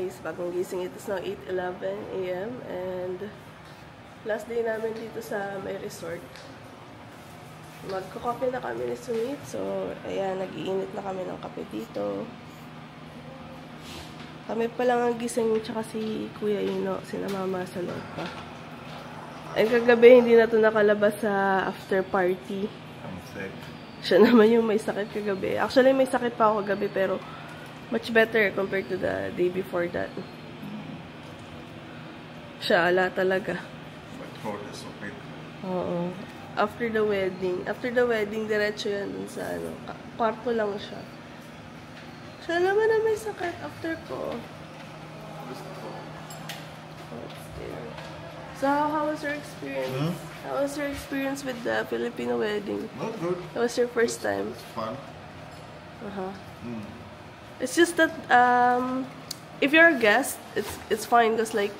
guys. Bagong gising. It is now 8:11 AM and last day namin dito sa may resort. Magko-coffee na kami ni Sumit. So, ayan, nag-iinit na kami ng kape dito. Kami pa lang ang gising, tsaka si Kuya Ino, sina Mama sa loob pa. And kagabi, hindi na ito nakalabas sa after party. I'm sick. Siya naman yung may sakit kagabi. Actually, may sakit pa ako kagabi, pero much better compared to the day before that. Siya, ala talaga. My throat is okay. Oo. After the wedding, diretso yan dun sa ano, kwarto lang siya. Siya naman na may sakit after ko. So, how was your experience? How was your experience with the Filipino wedding? Not good. That was your first time? It's fun. It's just that, if you're a guest, it's fine because like,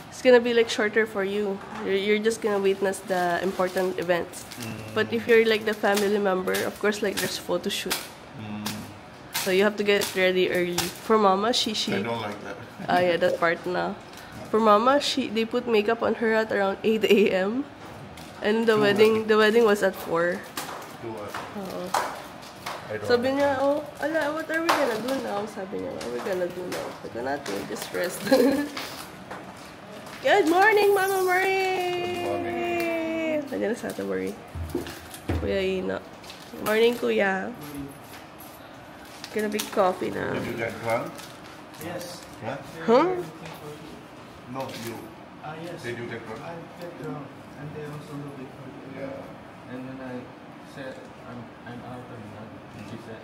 it's gonna be like shorter for you. You're just gonna witness the important events. But if you're like the family member, of course, like there's photo shoot. So you have to get ready early. For Mama, she I don't like that. yeah, that part na. For Mama, they put makeup on her at around 8 AM. And the wedding was at 4. Sabi niya, oh, ala, what are we gonna do now? Sabi niya, what are we gonna do now? Sabi natin, just rest. Good morning, Mama Marie! Good morning. Nandiyan na sa Ate Marie. Kuya Ino. Morning, Kuya. Gonna be coffee na. Did you get drunk? Yes. Yeah? Huh? No, you. Yes. Did you get drunk? I get drunk, and they also look at me. Yeah. And then I said, I'm out of that. She said,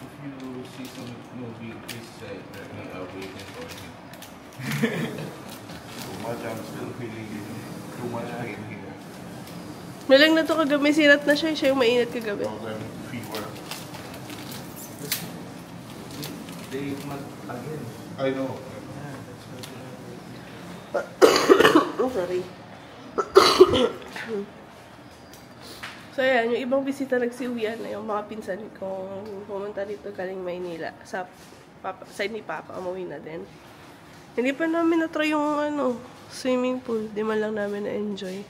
if you see some movie, please say that we are waiting for you. Too much, I'm still feeling too much pain here. Malang na to kagabi, sirat na siya. Siya yung mainit kagabi. Thousand fever. They must again. I know. Yeah, that's what Oh, sorry. So, ayan, yung ibang bisita nagsiuwian na yung mga pinsan kong pumunta dito galing Maynila. Sa side ni Papa, umuwi na din. Hindi pa namin na-try yung swimming pool. Di man lang namin na-enjoy.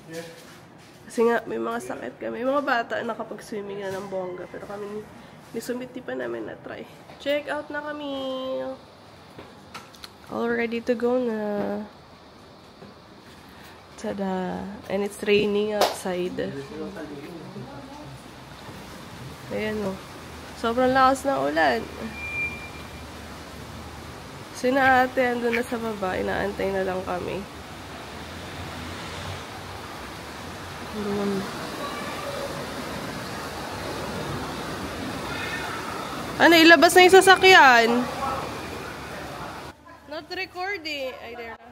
Kasi nga, may mga sakit kami. May mga bata nakapag-swimming na ng bongga. Pero kami ni Sumit, di pa namin na-try. Check out na kami. All ready to go na. Tada. And it's raining outside. Ayan o. Sobrang lakas ng ulan. Sina ate andun na sa baba. Inaantay na lang kami. Ano, ilabas na yung sasakyan? Not recording. Ay, there na.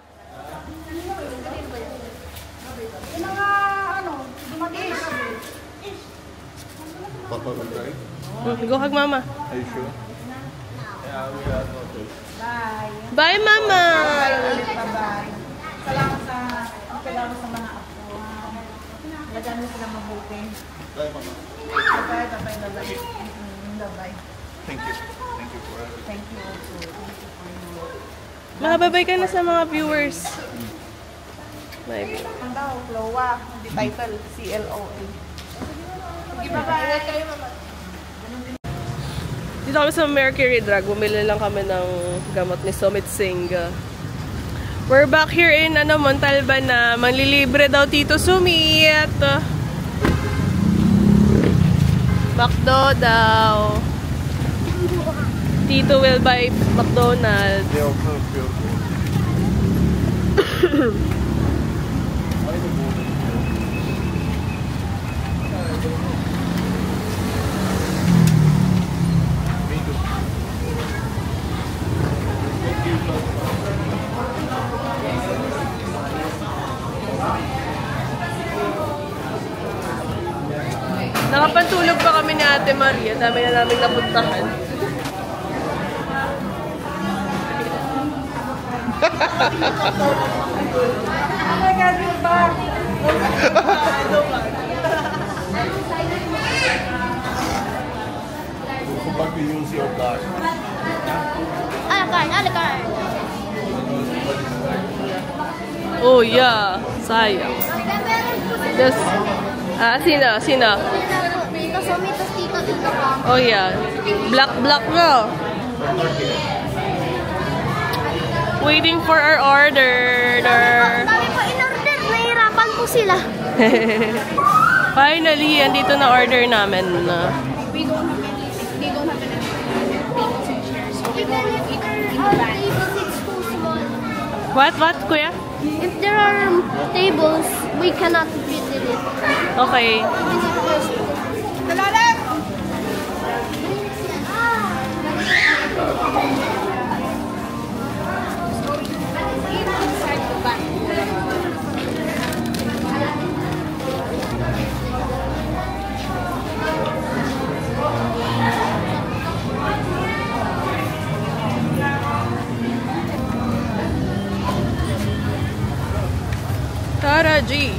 Yung mga, dumating. Papa will try? Go hug Mama. Are you sure? Yeah, we are not. Bye. Bye, Mama! Bye-bye. Salamat sa mga apo. Lagyan mo sila mabuti. Bye, Mama. Bye-bye. Bye-bye. Bye-bye. Thank you. Thank you for everything. Thank you also. Thank you for your... Makababay ka na sa mga viewers. Maybe. Ang daw, Loa. The title, CLOA. Sige, bye-bye. Dito kami sa Mercury Drug. Bumili lang kami ng gamot ni Sumit Singh. We're back here in Montalban na manlilibre daw Tito Sumit. McDo daw. Tito will buy McDonald's. They also feel Nakapantulog pa kami ni Ate Maria. Dami na namin napuntahan. Oh my God, you're back. But we use your card. Card. Oh, yeah. Sayang. Just, sino? Tito Somi, tas Tito ka. Oh, yeah. Black na. Waiting for our order. Dami po in-order. Nahirapan po sila. Finally, andito na order namin. We don't have any tables and chairs. So we Even will if eat there in the are van. tables, it's too small. What, kuya? If there are tables, we cannot fit in it. Okay. Inside the van. Tara, G.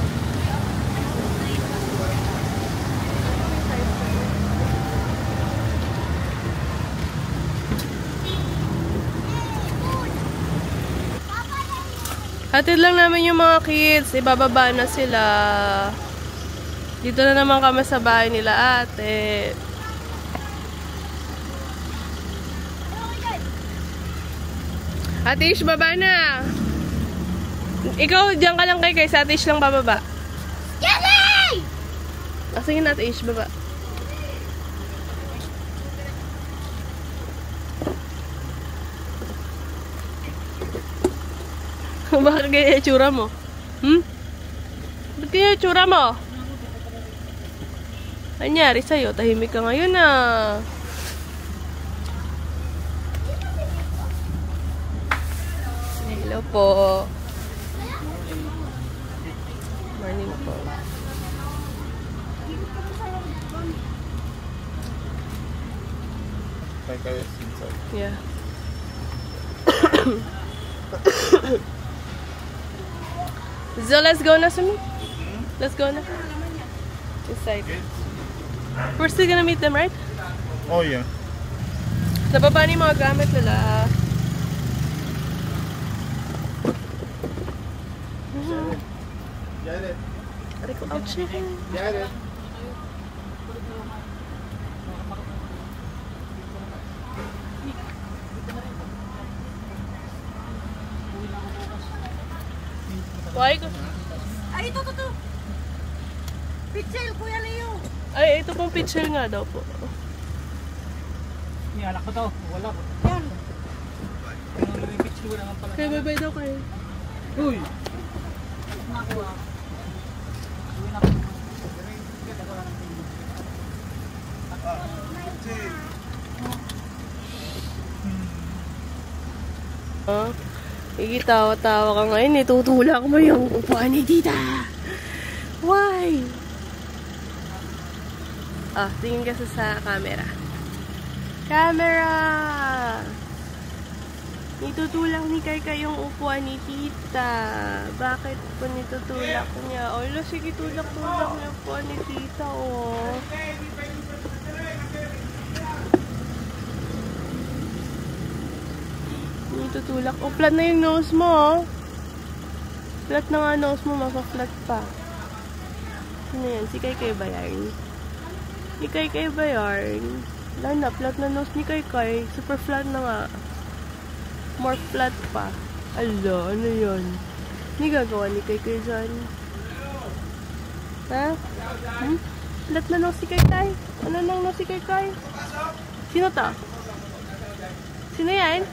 Hatid lang namin yung mga kids. Ibababa na sila. Dito na naman kami sa bahay nila, ate. Ate Ish, baba na. Ikaw, diyan ka lang kay sa Ate Ish lang bababa. Yay! Sige na, Ate Ish, baba. Bakit kaya itsura mo? Bakit kaya itsura mo? Anyari sa'yo? Tahimik ka ngayon ah. Hello po. Morning po. Kaykay is inside. Yeah. So let's go na, Sumi. Let's go na. Inside. We're still gonna meet them, right? Oh yeah. Nababa na yung mga gamit nila. Get it. Aray ko, ouch. Get it. Why ko? Ay, ito. Pixel, Kuya Leo. Ay, ito pong picture nga daw po. Anak ko to, wala ko. Yan. Pinag-repeat ko naman pala. Kaya bye-bye daw kayo. Uy! Ikitawa-tawa ka ngayon, itutulak mo yung upuan ni tita. Why? Tingin ka sa camera. Camera! Itutulak ni Kai yung upuan ni tita. Bakit po nitutulak niya? Ola, sige, tulak-tulak niya yung upuan ni tita, oh. Tutulak. Oh, flat na yung nose mo, oh. Flat na nga nose mo, mapa-flat pa. Ano yan? Si Kai ba yan? Si Kai ba yan? Wala na, flat na nose ni Kai. Super flat na nga. More flat pa. Ala, ano yun? Hindi gagawa ni Kai dyan. Ha? Flat na nose si Kai. Ano nang nose si Kai? Sino ta? Sino yan?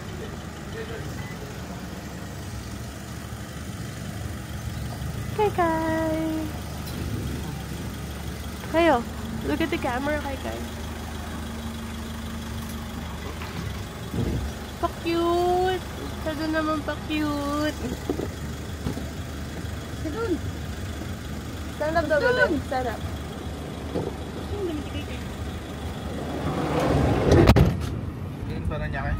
Kai. Kayo, look at the camera, Kai. Pa-cute. Sada naman pa-cute. Doon. Stand up daw ba? Stand up. Yun para niya kay.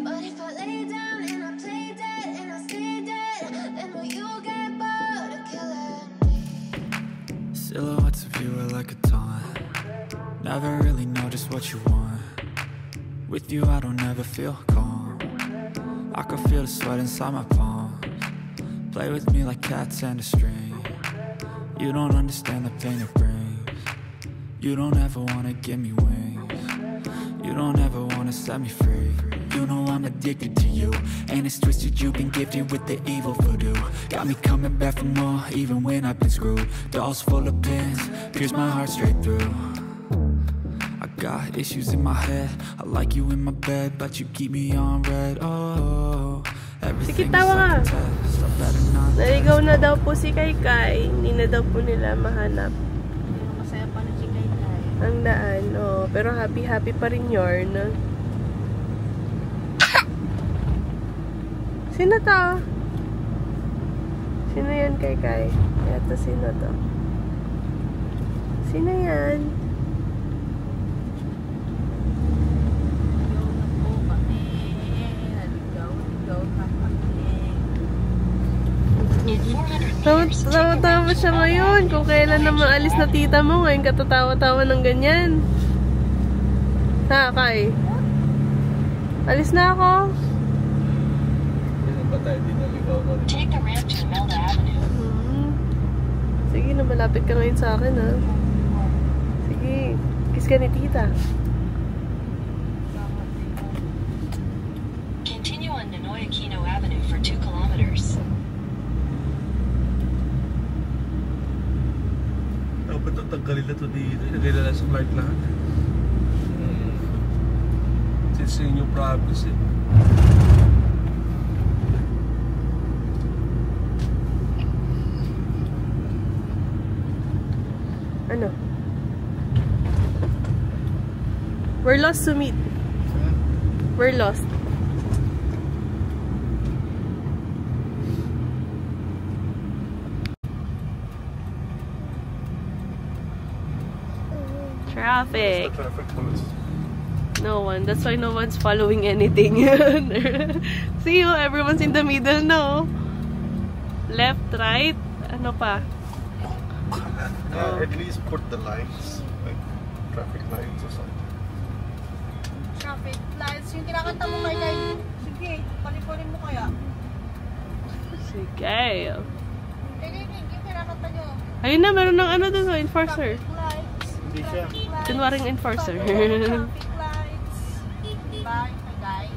But Silhouettes of you are like a taunt. Never really know just what you want. With you I don't ever feel calm. I can feel the sweat inside my palms. Play with me like cats and a string. You don't understand the pain it brings. You don't ever wanna give me wings. You don't ever wanna set me free. You know I'm addicted to you, and it's twisted, you've been gifted with the evil voodoo. Got me coming back for more, even when I've been screwed. Dolls full of pins, pierce my heart straight through. I got issues in my head, I like you in my bed, but you keep me on red. Oh, everything is like a test, I better not. Naligaw na daw po si Kaykay. Hindi na daw po nila mahanap Masaya pa na si Kaykay. ang daan. Oh, pero happy pa rin yarn. Sino to? Sino yan, Kaykay? Eto, sino to? Sino yan? Tawa-tawa siya ngayon. Kung kailan naman alis na tita mo, ngayon katatawa-tawa ng ganyan. Ha, Kay? Alis na ako. Take the ramp to Imelda Avenue. Sige na, malapit ka ngayon sa akin, ha? Sige, kiss ka ni tita. Continue on Ninoy Aquino Avenue for 2 kilometers. Dapat tatanggalin na ito dito. Ilagay na lang sa flight lahat. Since yun yung province eh. Ano? We're lost to meet. We're lost. Traffic. The traffic police. No one. That's why no one's following anything. See you, everyone's in the middle, no? Left, right, ano pa? At least put the lights, like traffic lights or something. Traffic lights. Yung kinakanta mo Kaykay. Sige, palipunin mo kaya. Sige. Yung kinakanta nyo. Ayun na, meron ng ano doon, enforcer. Traffic lights. Hindi siya. Kunwaring enforcer. Traffic lights. Diba, Kaykay?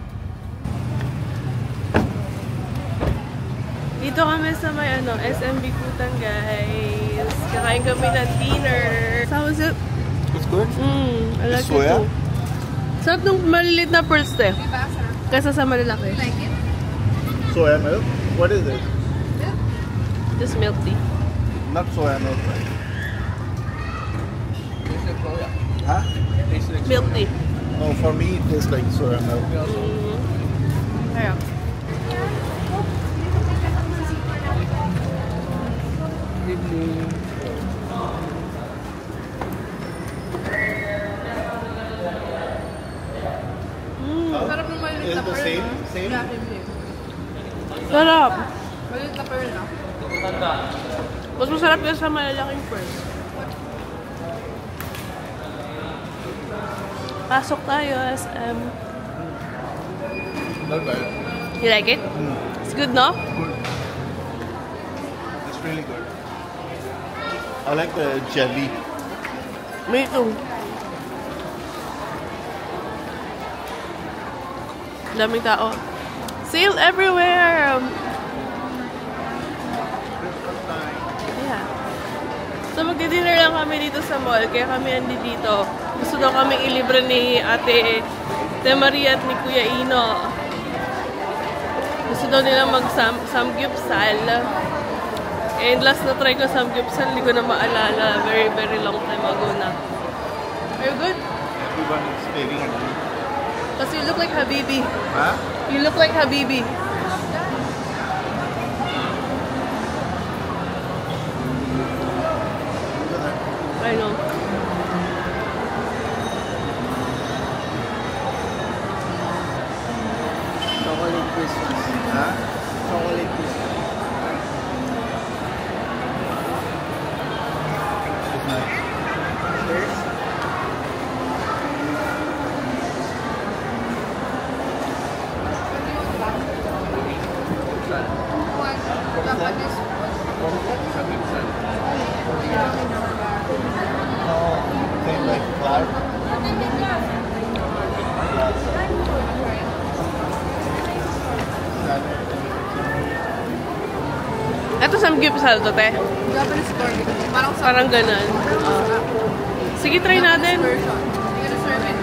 Dito kami sa may ano, SMB Kutan, guys. Kakain kami ng dinner. So, how was it? It's good. I like it Soya? too. Sarap nung maliliit na pearls, eh. Diba, sarap? Kaysa sa malalaki. Like it? Soya milk? What is it? Just milk tea. Not soya milk, right? Huh? Milk tea. No, for me it tastes like soya milk. Kaya. Sarap ng maliit Is na it the pearl. same? Same? Yeah, same. Sarap. Maliit na pearl na. Mas masarap yan sa malalaking pearls. Pasok tayo, SM. Not bad. You like it? It's good, no? Good. It's really good. I like the jelly. Me too. Daming tao. Sale everywhere! Yeah. So magdi-dinner lang kami dito sa mall, kaya kami andi dito. Gusto daw kami ilibre ni Ate Maria at ni Kuya Ino. Gusto daw nila mag-samgyupsal. And last na try ko samgyupsal, hindi ko na maalala. Very, very long time ago na. Are you good? Everyone is staring at me. Because you look like Habibi. Huh? You look like Habibi. I know. Chocolate Christmas. Huh? Chocolate Christmas. Same like Clark. Ito samgyupsal to, te. Japanese barbecue. Parang ganun. Sige, try natin. Version. You're gonna serve it.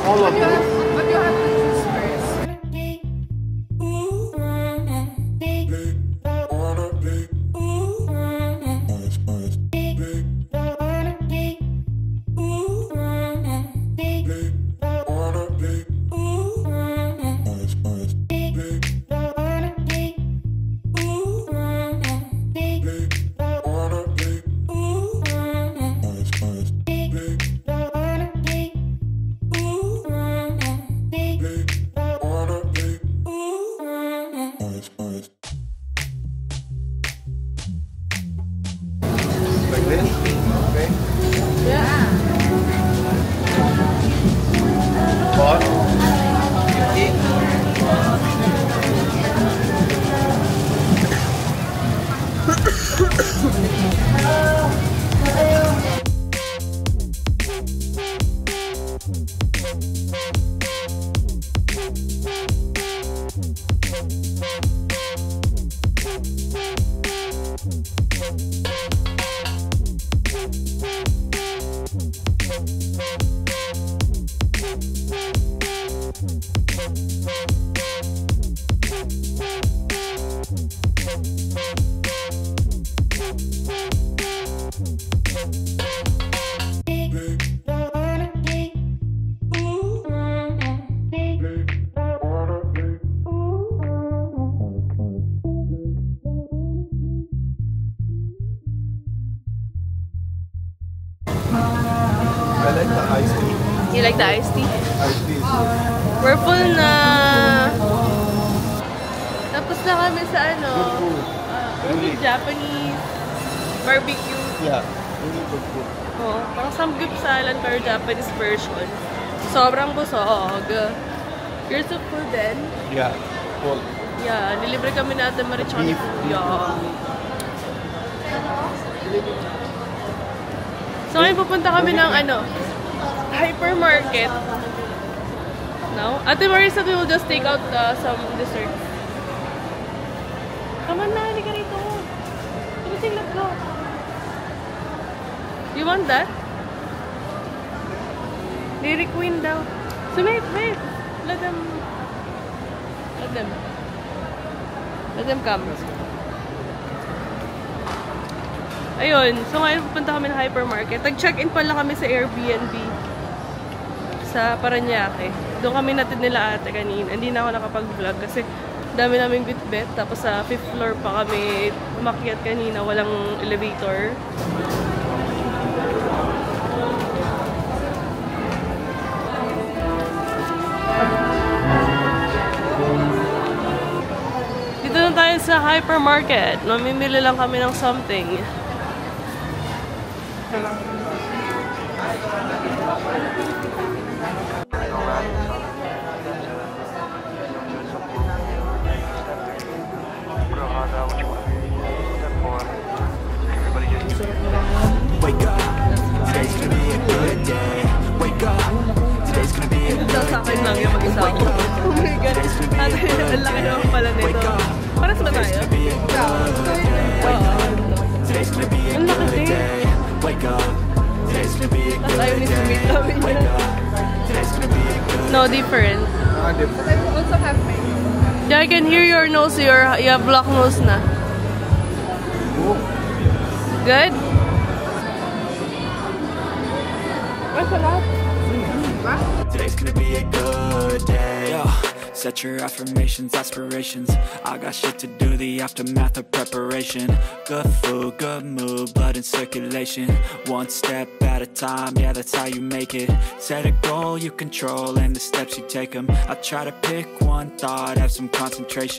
All of them. But you have to choose first. Like this? Okay. Yeah. What? I like the iced tea. You like the iced tea? Iced tea is good. We're full na. Tapos na kami sa ano, Good food. Really. Japanese barbecue. Yeah, really good food. Oh, parang samgyupsalan pero Japanese version. Sobrang busog. You're so full then? Yeah, full. Yeah, nilibre kami natin Marie tsaka ni Beef. Kuya. So ngayon pupunta kami ng ano, hypermarket. No? Ate Marisa, we will just take out some dessert. Come on na, hindi ka rito. Tumising, let's go. You want that? Dairy Queen daw. So wait. Let them come. Ayun. So ngayon pupunta kami ng hypermarket. Nag-check-in pala kami sa Airbnb. Sa Parañaque. Doon kami natin nila ate kanina. Hindi na ako nakapag-vlog kasi dami naming bitbit. Tapos sa 5th floor pa kami umakyat kanina. Walang elevator. Dito na tayo sa hypermarket. Mamimili lang kami ng something. Wake up, today's gonna be a good day. Wake up, today's gonna be a good Sa akin lang yung mag-isa ako. Oh my God. Ate, ang laki naman pala nito. Paras ba tayo? Today's gonna be a Ang laki good din. day. Wake up, today's gonna be a Tapos ayaw good ni Sumit day. namin Wake yan. up, today's gonna be a good No, different. Different. But I also have makeup. Yeah, I can hear your nose. You have block nose na. Good? Today's gonna be a good day. Yo, set your affirmations, aspirations. I got shit to do, the aftermath of preparation. Good food, good mood, blood in circulation. One step at a time, yeah, that's how you make it. Set a goal you control and the steps you take them. I try to pick one thought, have some concentration.